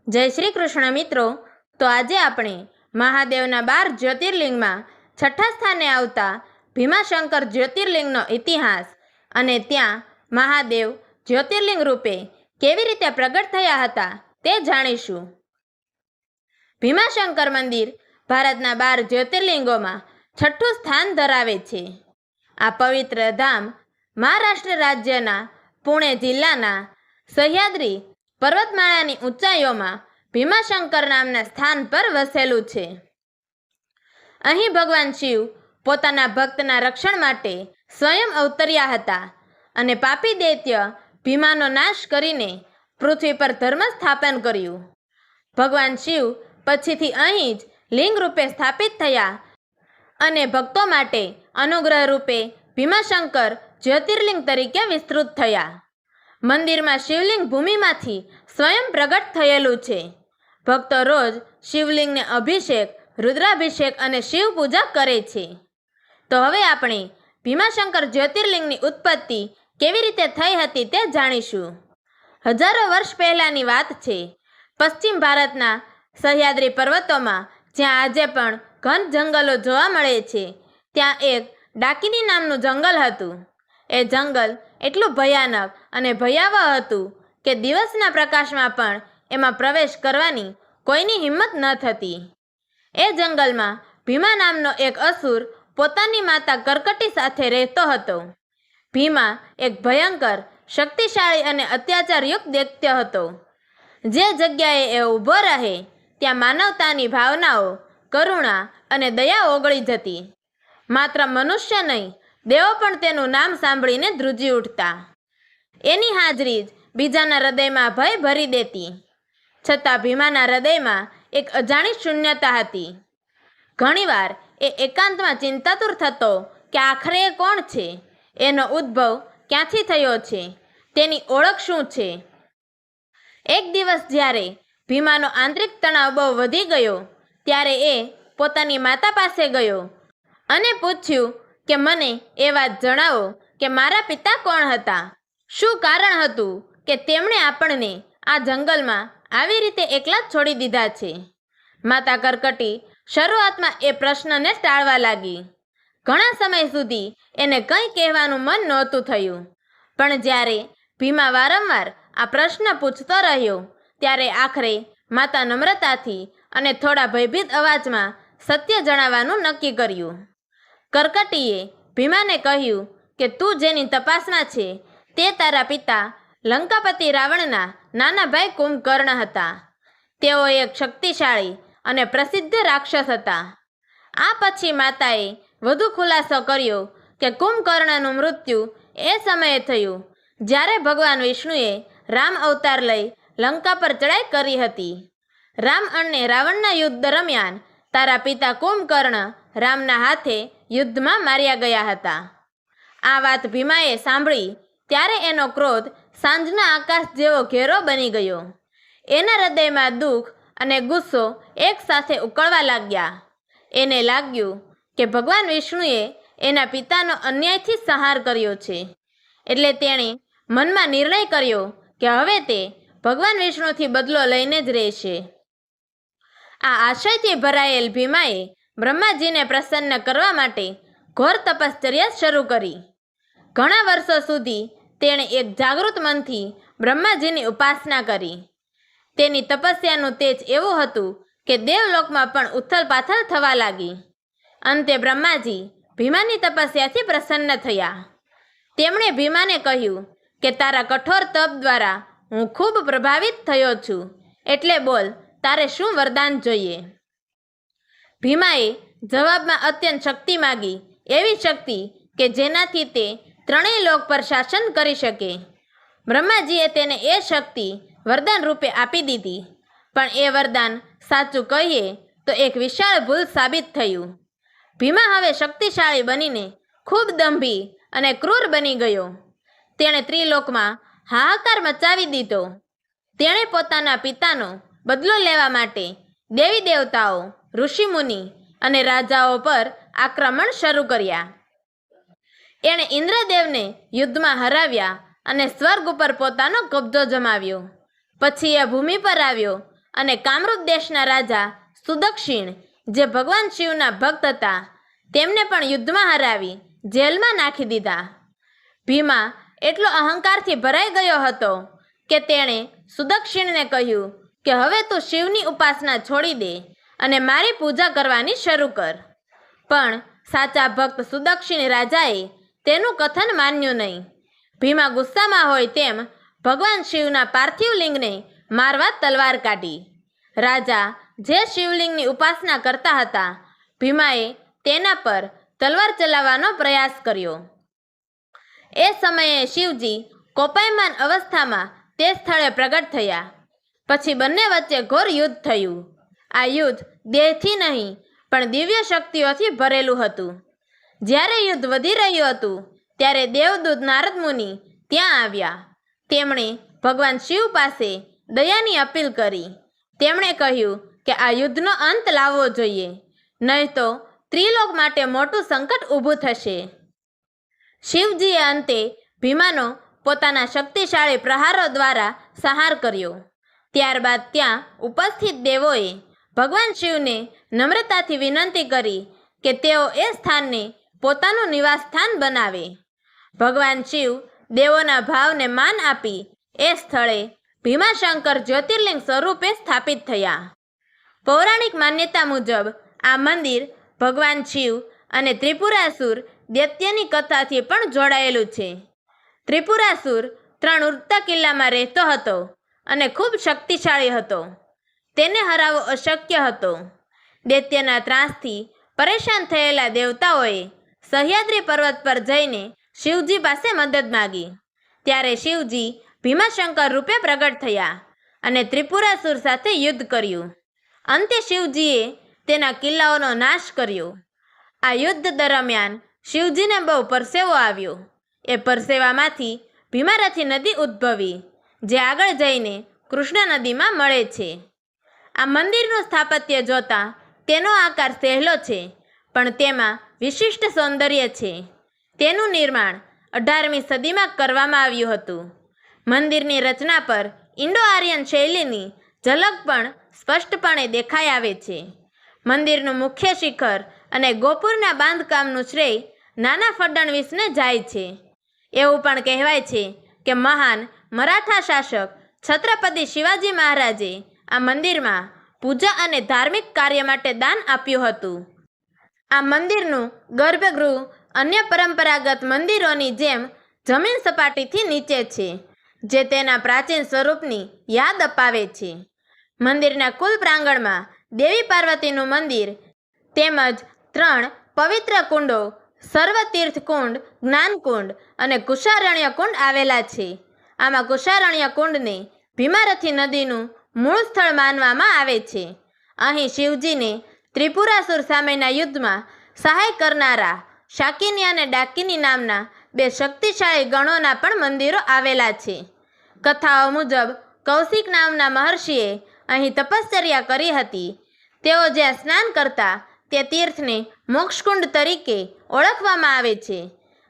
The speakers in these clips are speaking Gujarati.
જય શ્રી કૃષ્ણ મિત્રો। તો આજે આપણે મહાદેવના 12 જ્યોતિર્લિંગમાં છઠ્ઠા સ્થાને આવતા ભીમાશંકર જ્યોતિર્લિંગનો ઇતિહાસ અને ત્યાં મહાદેવ જ્યોતિર્લિંગ રૂપે કેવી રીતે પ્રગટ થયા હતા તે જાણીશું। ભીમાશંકર મંદિર ભારતના 12 જ્યોતિર્લિંગોમાં છઠ્ઠું સ્થાન ધરાવે છે। આ પવિત્ર ધામ મહારાષ્ટ્ર રાજ્યના પુણે જિલ્લાના સહ્યાદ્રી પર્વતમાળાની ઊંચાઈઓમાં ભીમાશંકર નામના સ્થાન પર વસેલું છે। અહીં ભગવાન શિવ પોતાના ભક્તના રક્ષણ માટે સ્વયં અવતર્યા હતા અને પાપી દૈત્ય ભીમાનો નાશ કરીને પૃથ્વી પર ધર્મ સ્થાપન કર્યું। ભગવાન શિવ પછીથી અહીં જ લિંગ રૂપે સ્થાપિત થયા અને ભક્તો માટે અનુગ્રહ રૂપે ભીમાશંકર જ્યોતિર્લિંગ તરીકે વિસ્તૃત થયા। મંદિરમાં શિવલિંગ ભૂમિમાંથી સ્વયં પ્રગટ થયેલું છે। ભક્તો રોજ શિવલિંગને અભિષેક, રુદ્રાભિષેક અને શિવ પૂજા કરે છે। તો હવે આપણે ભીમાશંકર જ્યોતિર્લિંગની ઉત્પત્તિ કેવી રીતે થઈ હતી તે જાણીશું। હજારો વર્ષ પહેલાંની વાત છે। પશ્ચિમ ભારતના સહ્યાદ્રી પર્વતોમાં જ્યાં આજે પણ ઘન જંગલો જોવા મળે છે, ત્યાં એક ડાકીની નામનું જંગલ હતું। એ જંગલ એટલું ભયાનક અને ભયાવહ હતું કે દિવસના પ્રકાશમાં પણ એમાં પ્રવેશ કરવાની કોઈની હિંમત ન થતી। એ જંગલમાં ભીમા નામનો એક અસુર પોતાની માતા કરકટી સાથે રહેતો હતો। ભીમા એક ભયંકર, શક્તિશાળી અને અત્યાચારયુક્ત દૈત્ય હતો। જે જગ્યાએ એ ઊભો રહે ત્યાં માનવતાની ભાવનાઓ, કરુણા અને દયા ઓગળી જતી। માત્ર મનુષ્ય નહીં, દેવો પણ તેનું નામ સાંભળીને ધ્રુજી ઉઠતા। એની હાજરી જ બીજાના હૃદયમાં ભય ભરી દેતી। છતાં ભીમાના હૃદયમાં એક અજાણી શૂન્યતા હતી। ઘણીવાર એ એકાંતમાં ચિંતાતુર થતો કે આખરે એ કોણ છે, એનો ઉદ્ભવ ક્યાંથી થયો છે, તેની ઓળખ શું છે। એક દિવસ જ્યારે ભીમાનો આંતરિક તણાવ બહુ વધી ગયો ત્યારે એ પોતાની માતા પાસે ગયો અને પૂછ્યું કે મને એ વાત જણાવો કે મારા પિતા કોણ હતા, શું કારણ હતું કે તેમણે આપણને આ જંગલમાં આવી રીતે એકલા છોડી દીધા છે। માતા કરકટી શરૂઆતમાં એ પ્રશ્નને ટાળવા લાગી। ઘણા સમય સુધી એને કંઈ કહેવાનું મન નહોતું થયું, પણ જ્યારે ભીમા વારંવાર આ પ્રશ્ન પૂછતો રહ્યો ત્યારે આખરે માતા નમ્રતાથી અને થોડા ભયભીત અવાજમાં સત્ય જણાવવાનું નક્કી કર્યું। કરકટીએ ભીમાને કહ્યું કે તું જેની તપાસમાં છે તે તારા પિતા લંકાપતિ રાવણના નાના ભાઈ કુંભકર્ણ હતા। તેઓ એક શક્તિશાળી અને પ્રસિદ્ધ રાક્ષસ હતા। આ પછી માતાએ વધુ ખુલાસો કર્યો કે કુંભકર્ણનું મૃત્યુ એ સમયે થયું જ્યારે ભગવાન વિષ્ણુએ રામ અવતાર લઈ લંકા પર ચડાઈ કરી હતી। રામ અને રાવણના યુદ્ધ દરમિયાન તારા પિતા કુંભકર્ણ રામના હાથે યુદ્ધમાં માર્યા ગયા હતા। આ વાત ભીમાએ સાંભળી ત્યારે એનો ક્રોધ સાંજના આકાશ જેવો ઘેરો બની ગયો। એના હૃદયમાં દુઃખ અને ગુસ્સો એકસાથે ઉકળવા લાગ્યા। એને લાગ્યું કે ભગવાન વિષ્ણુએ એના પિતાનો અન્યાયથી સંહાર કર્યો છે, એટલે તેણે મનમાં નિર્ણય કર્યો કે હવે તે ભગવાન વિષ્ણુથી બદલો લઈને જ રહેશે। આ આશયથી ભરાયેલ ભીમાએ બ્રહ્માજીને પ્રસન્ન કરવા માટે ઘોર તપશ્ચર્યા શરૂ કરી। ઘણા વર્ષો સુધી તેણે એક જાગૃત મનથી બ્રહ્માજીની ઉપાસના કરી। તેની તપસ્યાનું તેજ એવું હતું કે દેવલોકમાં પણ ઉથલપાથલ થવા લાગી। અંતે બ્રહ્માજી ભીમાની તપસ્યાથી પ્રસન્ન થયા। તેમણે ભીમાને કહ્યું કે તારા કઠોર તપ દ્વારા હું ખૂબ પ્રભાવિત થયો છું, એટલે બોલ તારે શું વરદાન જોઈએ। ભીમાએ જવાબમાં અત્યંત શક્તિ માગી, એવી શક્તિ કે જેનાથી તે ત્રણેય લોક પર શાસન કરી શકે। બ્રહ્માજીએ તેને એ શક્તિ વરદાન રૂપે આપી દીધી, પણ એ વરદાન સાચું કહીએ તો એક વિશાળ ભૂલ સાબિત થયું। ભીમા હવે શક્તિશાળી બનીને ખૂબ દંભી અને ક્રૂર બની ગયો। તેણે ત્રિલોકમાં હાહાકાર મચાવી દીધો। તેણે પોતાના પિતાનો બદલો લેવા માટે દેવી દેવતાઓ, ઋષિમુનિ અને રાજાઓ પર આક્રમણ શરૂ કર્યા। એણે ઇન્દ્રદેવને યુદ્ધમાં હરાવ્યા અને સ્વર્ગ ઉપર પોતાનો કબજો જમાવ્યો। પછી એ ભૂમિ પર આવ્યો અને કામરૂપ દેશના રાજા સુદક્ષિણ, જે ભગવાન શિવના ભક્ત હતા, તેમને પણ યુદ્ધમાં હરાવી જેલમાં નાખી દીધા. ભીમા એટલો અહંકારથી ભરાઈ ગયો હતો કે તેણે સુદક્ષિણને કહ્યું કે હવે તું શિવની ઉપાસના છોડી દે અને મારી પૂજા કરવાની શરૂ કર. પણ સાચા ભક્ત સુદક્ષિણ રાજાએ તેનું કથન માન્યું નહીં. ભીમા ગુસ્સામાં હોય તેમ ભગવાન શિવના પાર્થિવ લિંગને મારવા તલવાર કાઢી. રાજા જે શિવલિંગની ઉપાસના કરતા હતા, ભીમાએ તેના પર તલવાર ચલાવવાનો પ્રયાસ કર્યો. એ સમયે શિવજી કોપાયમાન અવસ્થામાં તે સ્થળે પ્રગટ થયા. પછી બંને વચ્ચે ઘોર યુદ્ધ થયું. આ યુદ્ધ દેહથી નહીં પણ દિવ્ય શક્તિઓથી ભરેલું હતું. જ્યારે યુદ્ધ વધી રહ્યું હતું ત્યારે દેવદૂત નારદ મુનિ ત્યાં આવ્યા. તેમણે ભગવાન શિવ પાસે દયાની અપીલ કરી. તેમણે કહ્યું કે આ યુદ્ધનો અંત લાવવો જોઈએ, નહીં તો ત્રિલોક માટે મોટું સંકટ ઊભું થશે. શિવજીએ અંતે ભીમાનો પોતાના શક્તિશાળી પ્રહારો દ્વારા સંહાર કર્યો. ત્યારબાદ ત્યાં ઉપસ્થિત દેવોએ ભગવાન શિવને નમ્રતાથી વિનંતી કરી કે તેઓ એ સ્થાનને પોતાનું નિવાસ સ્થાન બનાવે. ભગવાન શિવ દેવોના ભાવને માન આપી એ સ્થળે ભીમાશંકર જ્યોતિર્લિંગ સ્વરૂપે સ્થાપિત થયા. પૌરાણિક માન્યતા મુજબ આ મંદિર ભગવાન શિવ અને ત્રિપુરાસુર દૈત્યની કથાથી પણ જોડાયેલું છે. ત્રિપુરાસુર 3 ઉડતા કિલ્લામાં રહેતો હતો અને ખૂબ શક્તિશાળી હતો. તેને હરાવવો અશક્ય હતો. દૈત્યના ત્રાસથી પરેશાન થયેલા દેવતાઓએ સહ્યાદ્રી પર્વત પર જઈને શિવજી પાસે મદદ માગી. ત્યારે શિવજી ભીમાશંકર રૂપે પ્રગટ થયા અને ત્રિપુરાસુર સાથે યુદ્ધ કર્યું. અંતે શિવજીએ તેના કિલ્લાઓનો નાશ કર્યો. આ યુદ્ધ દરમિયાન શિવજીને બહુ પરસેવો આવ્યો. એ પરસેવામાંથી ભીમારથી નદી ઉદ્ભવી, જે આગળ જઈને કૃષ્ણ નદીમાં મળે છે. આ મંદિરનું સ્થાપત્ય જોતાં તેનો આકાર સહેલો છે, પણ તેમાં વિશિષ્ટ સૌંદર્ય છે. તેનું નિર્માણ 18મી સદીમાં કરવામાં આવ્યું હતું. મંદિરની રચના પર ઇન્ડો આર્યન શૈલીની ઝલક પણ સ્પષ્ટપણે દેખાઈ આવે છે. મંદિરનું મુખ્ય શિખર અને ગોપુરના બાંધકામનું શ્રેય નાના ફડણવીસને જાય છે. એવું પણ કહેવાય છે કે મહાન મરાઠા શાસક છત્રપતિ શિવાજી મહારાજે આ મંદિરમાં પૂજા અને ધાર્મિક કાર્ય માટે દાન આપ્યું હતું. આ મંદિરનું ગર્ભગૃહ અન્ય પરંપરાગત મંદિરોની જેમ જમીન સપાટીથી નીચે છે, જે તેના પ્રાચીન સ્વરૂપની યાદ અપાવે છે. મંદિરના કુલ પ્રાંગણમાં દેવી પાર્વતીનું મંદિર તેમજ 3 પવિત્ર કુંડો, સર્વતીર્થ કુંડ, જ્ઞાનકુંડ અને કુશારણ્ય કુંડ આવેલા છે. આમાં કુશારણ્ય કુંડને ભીમારથી નદીનું મૂળ સ્થળ માનવામાં આવે છે. અહીં શિવજીને ત્રિપુરાસુર સામેના યુદ્ધમાં સહાય કરનારા શાકિની અને ડાકિની નામના 2 શક્તિશાળી ગણોના પણ મંદિરો આવેલા છે. કથાઓ મુજબ કૌશિક નામના મહર્ષિએ અહીં તપશ્ચર્યા કરી હતી. તેઓ જ્યાં સ્નાન કરતા તે તીર્થને મોક્ષકુંડ તરીકે ઓળખવામાં આવે છે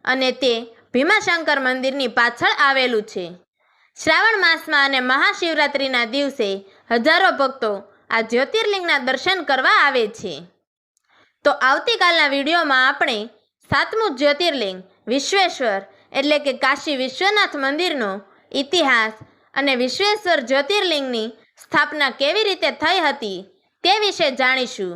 અને તે ભીમાશંકર મંદિરની પાછળ આવેલું છે. શ્રાવણ માસમાં અને મહાશિવરાત્રિના દિવસે હજારો ભક્તો આ જ્યોતિર્લિંગના દર્શન કરવા આવે છે. તો આવતીકાલના વિડીયોમાં આપણે 7મું જ્યોતિર્લિંગ વિશ્વેશ્વર એટલે કે કાશી વિશ્વનાથ મંદિરનો ઇતિહાસ અને વિશ્વેશ્વર જ્યોતિર્લિંગની સ્થાપના કેવી રીતે થઈ હતી તે વિશે જાણીશું.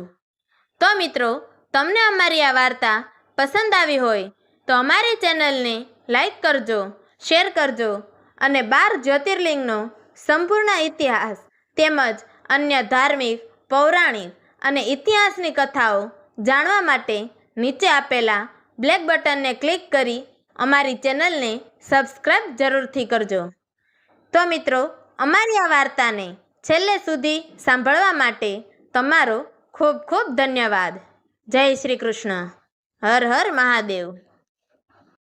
તો મિત્રો, તમને અમારી આ વાર્તા પસંદ આવી હોય તો અમારી ચેનલને લાઈક કરજો, શેર કરજો અને 12 જ્યોતિર્લિંગનો સંપૂર્ણ ઇતિહાસ તેમજ અન્ય ધાર્મિક, પૌરાણિક અને ઇતિહાસની કથાઓ જાણવા માટે નીચે આપેલા બ્લેક બટનને ક્લિક કરી અમારી ચેનલને સબસ્ક્રાઈબ જરૂરથી કરજો. તો મિત્રો, અમારી આ વાર્તાને છેલ્લે સુધી સાંભળવા માટે તમારો ખૂબ ખૂબ ધન્યવાદ. જય શ્રી કૃષ્ણ. હર હર મહાદેવ.